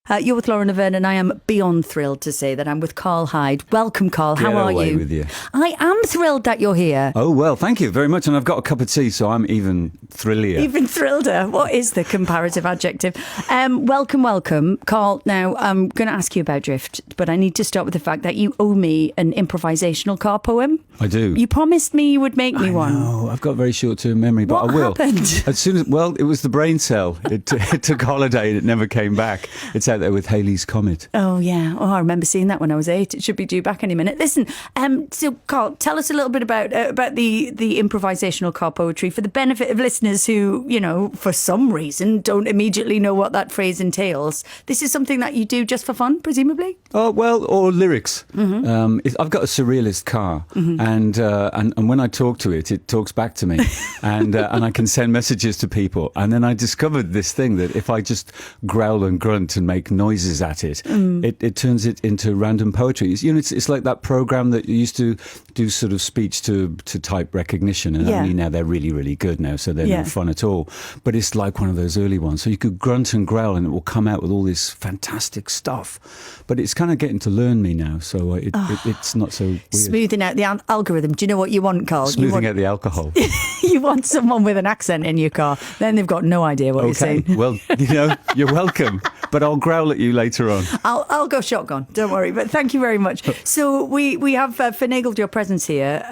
You're with Laverne, and I am beyond thrilled to say that I'm with Karl Hyde. Welcome, Karl. How are you? With you? I am thrilled that you're here. Oh, well, thank you very much. And I've got a cup of tea, so I'm even thrillier. Even thrilleder. What is the comparative adjective? Welcome. Karl, now I'm going to ask you about Drift, but I need to start with the fact that you owe me an improvisational car poem. I do. You promised me you would make me one. No, I've got very short-term memory, but what I will. What happened? As soon as, well, it was the brain cell. It took holiday and it never came back. It's out there with Halley's Comet. Oh, yeah. Oh, I remember seeing that when I was 8. It should be due back any minute. Listen, so Karl, tell us a little bit about the improvisational car poetry for the benefit of listeners who, you know, for some reason don't immediately know what that phrase entails. This is something that you do just for fun, presumably? Oh, well, or lyrics. Mm-hmm. I've got a surrealist car, mm-hmm. and when I talk to it, it talks back to me, and I can send messages to people. And then I discovered this thing that if I just growl and grunt and make noises at it, it turns it into random poetry. You know, it's like that program that you used to do sort of speech to type recognition, and only now they're really, really good now, so they're no fun at all. But it's like one of those early ones. So you could grunt and growl and it will come out with all this fantastic stuff. But it's kind of getting to learn me now, so it's not so weird. Smoothing out the algorithm. Do you know what you want, Karl? Smoothing out the alcohol. You want someone with an accent in your car. Then they've got no idea what you're saying. Well, you know, you're welcome. But I'll growl at you later on. I'll go shotgun. Don't worry. But thank you very much. So we have finagled your presence here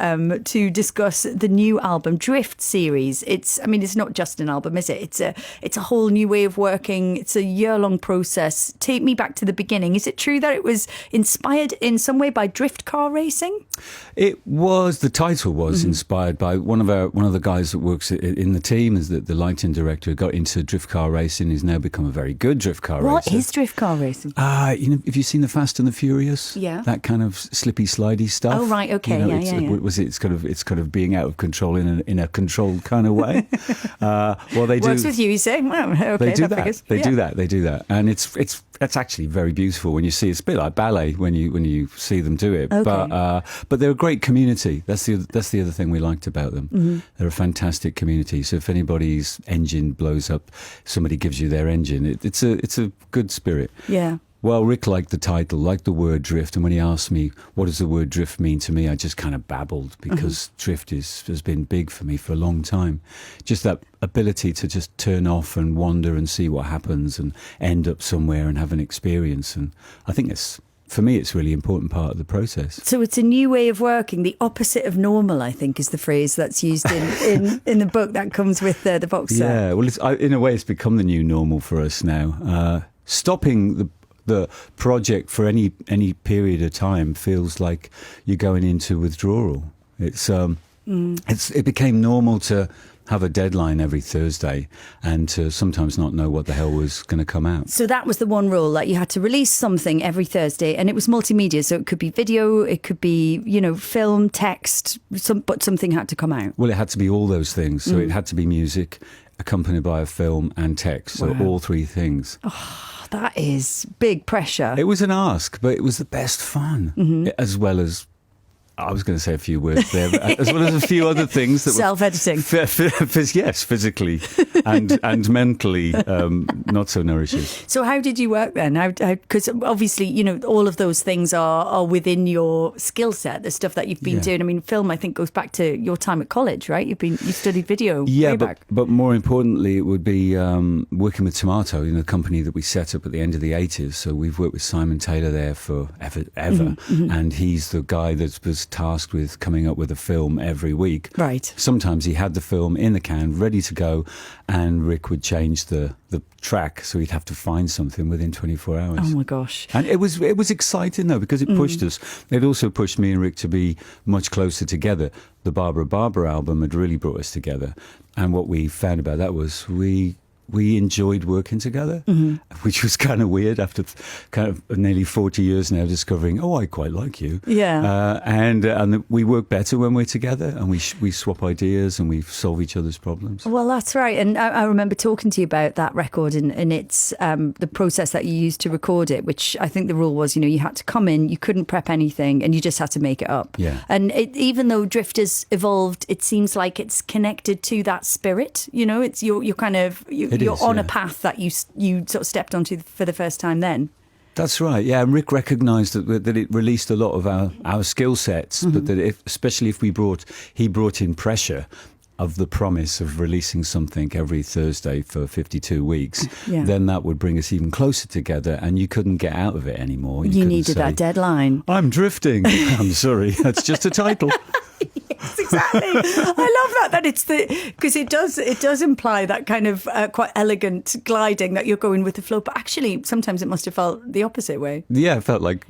to discuss the new album, Drift series. It's not just an album, is it? It's a whole new way of working. It's a year-long process. Take me back to the beginning. Is it true that it was inspired in some way by drift car racing? It was. The title was inspired by one of the guys that works in the team, is the lighting director who got into drift car racing. He's now become a very good drift car racer. What is drift car racing? You know, have you seen the Fast and the Furious? Yeah. That kind of slippy, slidey stuff. Oh, right. Okay. You know, yeah. It's kind of being out of control in a controlled kind of way. Well, they do. Works with you, you say? Well, okay, they do that. Figures. They do that, and it's actually very beautiful when you see it. It's a bit like ballet when you see them do it. Okay. But they're a great community. That's the other thing we liked about them. Mm-hmm. They're a fantastic community. So if anybody's engine blows up, somebody gives you their engine. It's a good spirit. Yeah. Well, Rick liked the title, liked the word drift, and when he asked me what does the word drift mean to me, I just kind of babbled, because drift has been big for me for a long time. Just that ability to just turn off and wander and see what happens and end up somewhere and have an experience. And I think for me, it's a really important part of the process. So it's a new way of working. The opposite of normal, I think, is the phrase that's used in the book that comes with the box set. Yeah, well, in a way, it's become the new normal for us now. Stopping the project for any period of time feels like you're going into withdrawal. It became normal to have a deadline every Thursday and to sometimes not know what the hell was going to come out. So that was the one rule, that you had to release something every Thursday, and it was multimedia, so it could be video, it could be, film, text, but something had to come out. Well, it had to be all those things. So it had to be music accompanied by a film and text. So all three things. Oh, that is big pressure. It was an ask, but it was the best fun, as well as, I was going to say a few words there, but as well as a few other things. That self-editing. Yes, physically and mentally not so nourishing. So how did you work then? Because obviously, all of those things are within your skill set, the stuff that you've been doing. I mean, film, I think, goes back to your time at college, right? You studied video way back. But more importantly, it would be working with Tomato, the company that we set up at the end of the 80s. So we've worked with Simon Taylor there for ever. And he's the guy that was tasked with coming up with a film every week. Right. Sometimes he had the film in the can, ready to go, and Rick would change the track, so he'd have to find something within 24 hours. Oh my gosh. And it was exciting though, because it pushed us. It also pushed me and Rick to be much closer together. The Barbara album had really brought us together, and what we found about that was we enjoyed working together, which was kind of weird after kind of nearly 40 years now, discovering, I quite like you. Yeah. And we work better when we're together, and we swap ideas and we solve each other's problems. Well, that's right. And I remember talking to you about that record and it's the process that you used to record it, which I think the rule was, you had to come in, you couldn't prep anything, and you just had to make it up. Yeah. And even though Drift has evolved, it seems like it's connected to that spirit. It's you're kind of... you're on a path that you sort of stepped onto for the first time then. That's right, yeah. And Rick recognised that it released a lot of our skill sets, but that especially if he brought in pressure of the promise of releasing something every Thursday for 52 weeks, then that would bring us even closer together, and you couldn't get out of it anymore. You needed that deadline. I'm drifting. I'm sorry, that's just a title. Yes, exactly. I love that it's because it does imply that kind of quite elegant gliding that you're going with the flow, but actually sometimes it must have felt the opposite way. Yeah, it felt like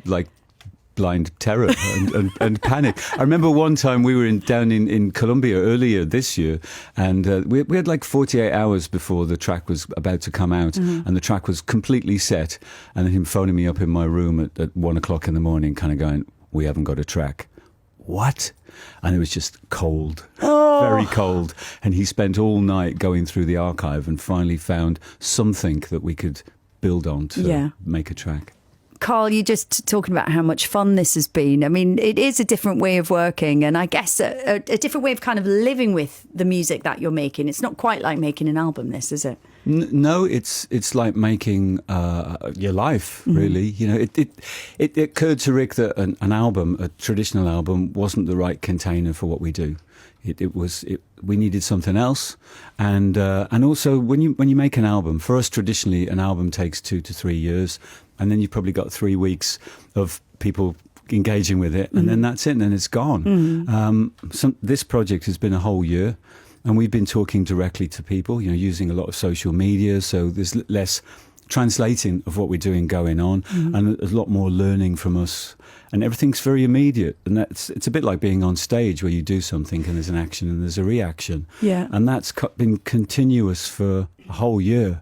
blind terror and panic. I remember one time we were down in Colombia earlier this year, and we had like 48 hours before the track was about to come out, and the track was completely set, and then him phoning me up in my room at 1 o'clock in the morning, kind of going, "We haven't got a track." What? And it was just cold, very cold. And he spent all night going through the archive and finally found something that we could build on to make a track. Karl, you're just talking about how much fun this has been. I mean, it is a different way of working, and I guess a different way of kind of living with the music that you're making. It's not quite like making an album, this, is it? No, it's like making your life, really. You know, it occurred to Rick that an album, a traditional album, wasn't the right container for what we do. We needed something else, and also when you make an album, for us traditionally, an album takes 2 to 3 years, and then you've probably got 3 weeks of people engaging with it, and then that's it, and then it's gone. This project has been a whole year. And we've been talking directly to people, you know, using a lot of social media. So there's less translating of what we're doing going on, and there's a lot more learning from us. And everything's very immediate. And it's a bit like being on stage where you do something and there's an action and there's a reaction. Yeah. And that's been continuous for a whole year.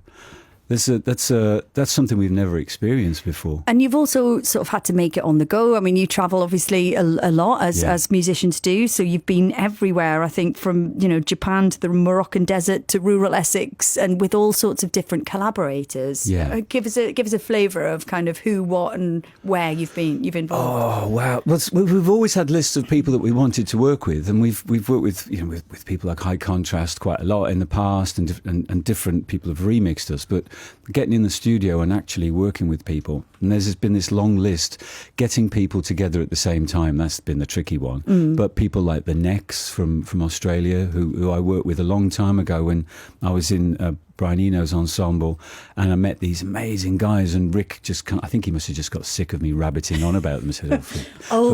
That's something we've never experienced before. And you've also sort of had to make it on the go. I mean, you travel obviously a lot as musicians do. So you've been everywhere, I think, from, you know, Japan to the Moroccan desert to rural Essex, and with all sorts of different collaborators. Yeah. Give us a flavour of kind of who, what and where you've involved. Oh, wow. Well, we've always had lists of people that we wanted to work with, and we've worked with, you know, with people like High Contrast quite a lot in the past, and different people have remixed us, but getting in the studio and actually working with people. And there's been this long list, getting people together at the same time. That's been the tricky one. But people like the Necks from Australia, who I worked with a long time ago when I was in Brian Eno's ensemble, and I met these amazing guys, and Rick I think he must have just got sick of me rabbiting on about them and said,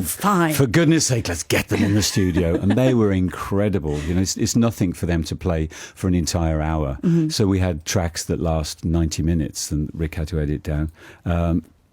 fine. For goodness sake, let's get them in the studio. And they were incredible. You know, it's nothing for them to play for an entire hour. So we had tracks that last 90 minutes, and Rick had to edit down.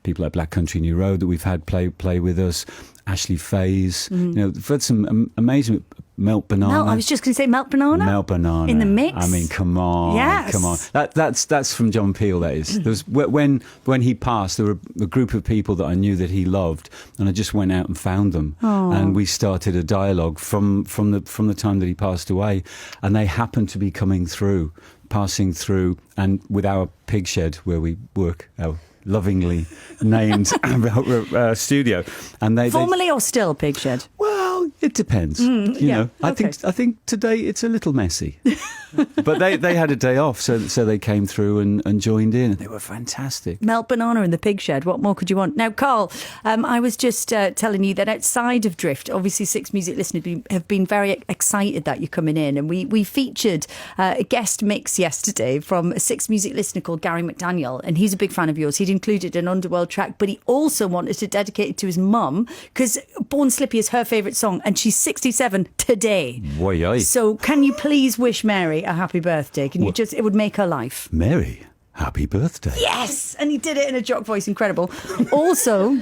People like Black Country New Road that we've had play with us. Ashley Faye's, you know, we've had some amazing Melt Banana. I was just going to say Melt Banana. Melt Banana in the mix. I mean, come on, yes. Come on. That's from John Peel. That is. There was, when he passed, there were a group of people that I knew that he loved, and I just went out and found them, and we started a dialogue from the time that he passed away, and they happened to be passing through, and with our pig shed where we work, our lovingly named studio, and they formerly or still pig shed. Well, it depends. You know, I think today it's a little messy, but they had a day off, so they came through and joined in, and they were fantastic. Melt Banana in the pig shed. What more could you want? Now, Karl, I was just telling you that outside of Drift, obviously Six Music listeners have been very excited that you're coming in, and we featured a guest mix yesterday from a Six Music listener called Gary McDaniel, and he's a big fan of yours. He'd included an Underworld track, but he also wanted to dedicate it to his mum, because Born Slippy is her favourite song, and she's 67 today. Boy, so can you please wish Mary a happy birthday? Can you it would make her life. Mary, happy birthday. Yes, and he did it in a jock voice, incredible. Also,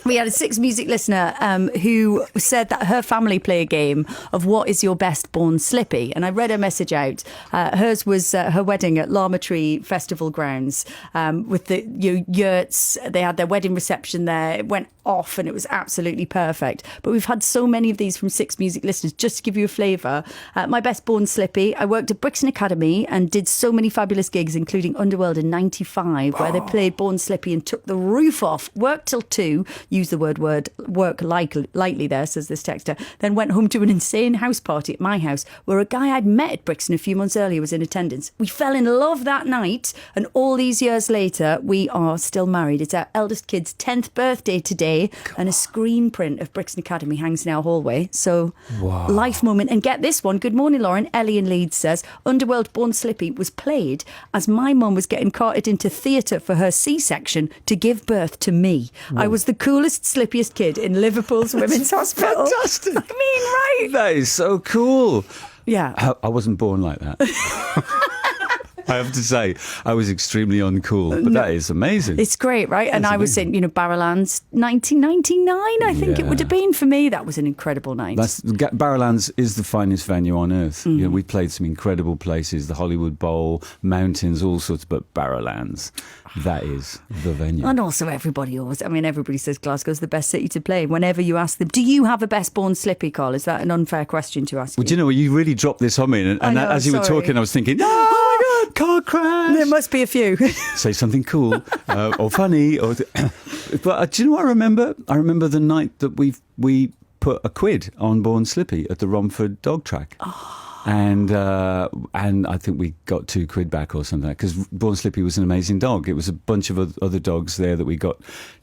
we had a Six Music listener who said that her family play a game of what is your best Born Slippy, and I read her message out. Hers was her wedding at Laverne Festival grounds with the yurts. They had their wedding reception there. It went off and it was absolutely perfect. But we've had so many of these from Six Music listeners. Just to give you a flavour, my best Born Slippy, I worked at Brixton Academy and did so many fabulous gigs, including Underworld Underworld in 95, where they played Born Slippy and took the roof off, worked till 2, use the word work lightly there, says this texter, then went home to an insane house party at my house, where a guy I'd met at Brixton a few months earlier was in attendance. We fell in love that night, and all these years later, we are still married. It's our eldest kid's 10th birthday today, and a screen print of Brixton Academy hangs in our hallway. So, life moment. And get this one. Good morning, Lauren. Ellie in Leeds says, Underworld Born Slippy was played as my mum was getting carted into theatre for her C-section to give birth to me. Whoa. I was the coolest, slippiest kid in Liverpool's Women's Hospital. Fantastic. I mean, right? That is so cool. Yeah. I wasn't born like that. I have to say, I was extremely uncool, but that is amazing. It's great, right? And I was saying, Barrowlands 1999, I think it would have been for me. That was an incredible night. Barrowlands is the finest venue on earth. Mm. We played some incredible places, the Hollywood Bowl, mountains, all sorts, but Barrowlands, that is the venue. And also everybody says Glasgow's the best city to play. Whenever you ask them, do you have a best Born Slippy, Carl? Is that an unfair question to ask you? Well, do you know what? You really dropped this on me. And as you were talking, I was thinking, oh my God, car crash. There must be a few. Say something cool or funny. But do you know what I remember? I remember the night that we put a quid on Born Slippy at the Romford dog track. Oh. And I think we got £2 back or something, because Born Slippy was an amazing dog. It was a bunch of other dogs there that we got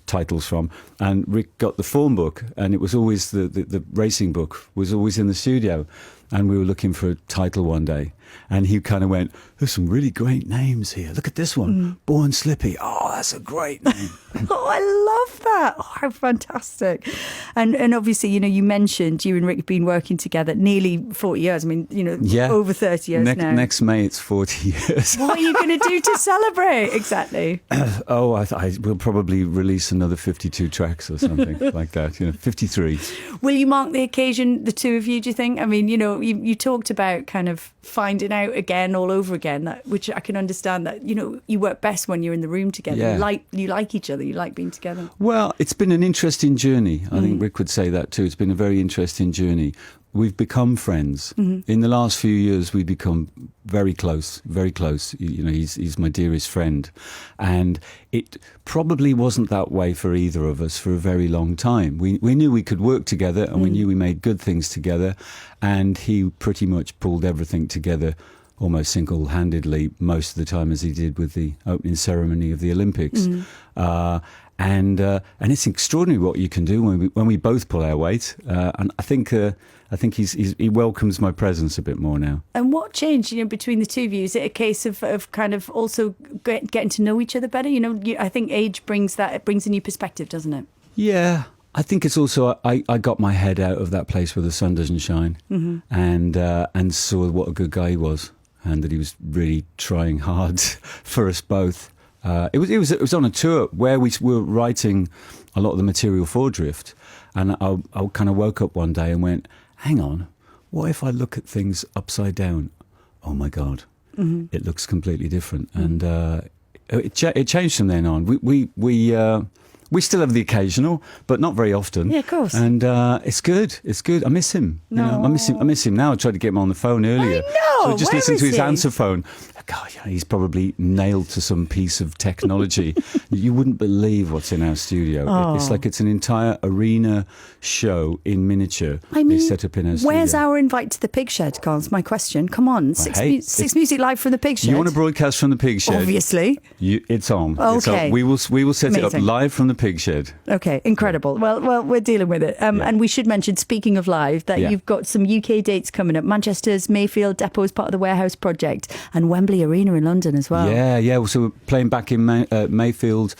titles from, and Rick got the form book, and it was always the racing book was always in the studio, and we were looking for a title one day, and he kind of went, there's some really great names here. Look at this one, Born Slippy. Oh, that's a great name. Oh, I love that. Oh, how fantastic. And obviously, you mentioned you and Rick have been working together nearly 40 years. I mean, over 30 years now. Next May, it's 40 years. What are you going to do to celebrate? Exactly. I will probably release another 52 tracks or something like that. 53. Will you mark the occasion, the two of you, do you think? I mean, you talked about kind of finding out again all over again, which I can understand that, you work best when you're in the room together. Yeah. You like each other. You like being together. Well, it's been an interesting journey. I think Rick would say that too. It's been a very interesting journey. We've become friends. Mm-hmm. In the last few years, we've become very close, very close. He's my dearest friend. And it probably wasn't that way for either of us for a very long time. We knew we could work together, and we knew we made good things together. And he pretty much pulled everything together almost single-handedly most of the time, as he did with the opening ceremony of the Olympics. And it's extraordinary what you can do when we both pull our weight. And I think he welcomes my presence a bit more now. And what changed, between the two of you? Is it a case of kind of also getting to know each other better? I think age brings a new perspective, doesn't it? Yeah. I think it's also I got my head out of that place where the sun doesn't shine, and saw what a good guy he was, and that he was really trying hard for us both. It was on a tour where we were writing a lot of the material for Drift, and I kind of woke up one day and went, hang on, what if I look at things upside down? Oh my God, it looks completely different. And it changed from then on. We still have the occasional, but not very often. Yeah, of course. And it's good. It's good. I miss him. No. I miss him now. I tried to get him on the phone earlier. I know. So just listen to his answer phone. God, he's probably nailed to some piece of technology. You wouldn't believe what's in our studio. Oh. It's like it's an entire arena show in miniature. They set up in our studio. Where's our invite to the Pig Shed, Carl? It's my question. Come on. Six Music live from the Pig Shed. You want to broadcast from the Pig Shed? Obviously. It's on. Okay. It's on. We will set it up live from the Pig Shed. Okay, incredible. Well, we're dealing with it. And we should mention, speaking of live, that you've got some UK dates coming up. Manchester's Mayfield Depot is part of the Warehouse Project, and Wembley Arena in London as well. Yeah. So we're playing back in Mayfield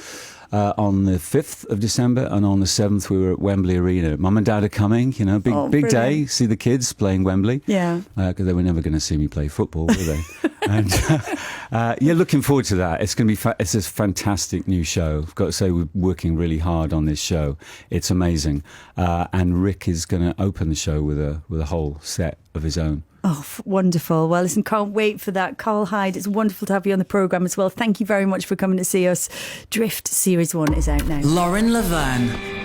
on the 5th of December, and on the 7th we were at Wembley Arena. Mum and Dad are coming, big day, see the kids playing Wembley. Yeah. Because they were never going to see me play football, were they? And looking forward to that. It's going to be it's a fantastic new show. I've got to say, we're working really hard on this show. It's amazing. And Rick is going to open the show with a whole set of his own. Oh, wonderful. Well, listen, can't wait for that. Karl Hyde, it's wonderful to have you on the programme as well. Thank you very much for coming to see us. Drift Series 1 is out now. Lauren Laverne.